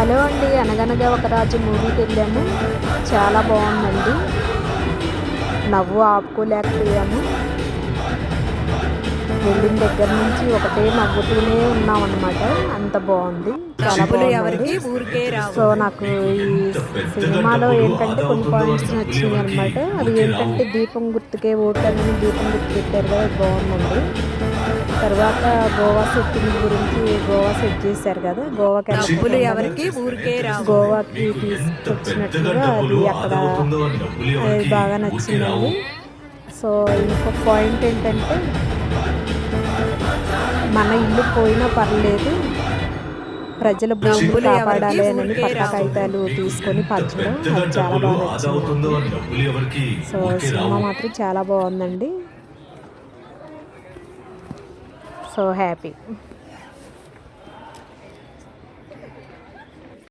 Hello అండి, అనగనగా ఒక రాజు మూవీకి వెళ్ళాము. చాలా బాగుందండి. నవ్వు ఆపుకోలేకపోయాము. వెళ్ళిన దగ్గర నుంచి ఒకటే నవ్వుతూనే ఉన్నాం అన్నమాట. అంత బాగుంది, చాలా బాగుందండి. సో నాకు ఈ సినిమాలో ఏంటంటే కొన్ని పాయింట్స్ నచ్చినాయి అనమాట. అవి ఏంటంటే దీపం గుర్తుకే ఓట్లని దీపం గుర్తు పెట్టారు కదా, బాగుందండి. తర్వాత గోవా సెట్టింగ్ గురించి, గోవా సెట్ చేశారు కదా, గోవాకి గోవాకి తీసుకొచ్చినట్టుగా అది అక్కడ అది బాగా నచ్చిందండి. సో ఇంకొక పాయింట్ ఏంటంటే మన ఇల్లు పోయినా పర్లేదు, ప్రజల భూములు కాపాడాలి అని పట్టా కాగితాలు తీసుకొని పంచడం, అది చాలా బాగా నచ్చింది. సో సినిమా మాత్రం చాలా బాగుందండి. So happy.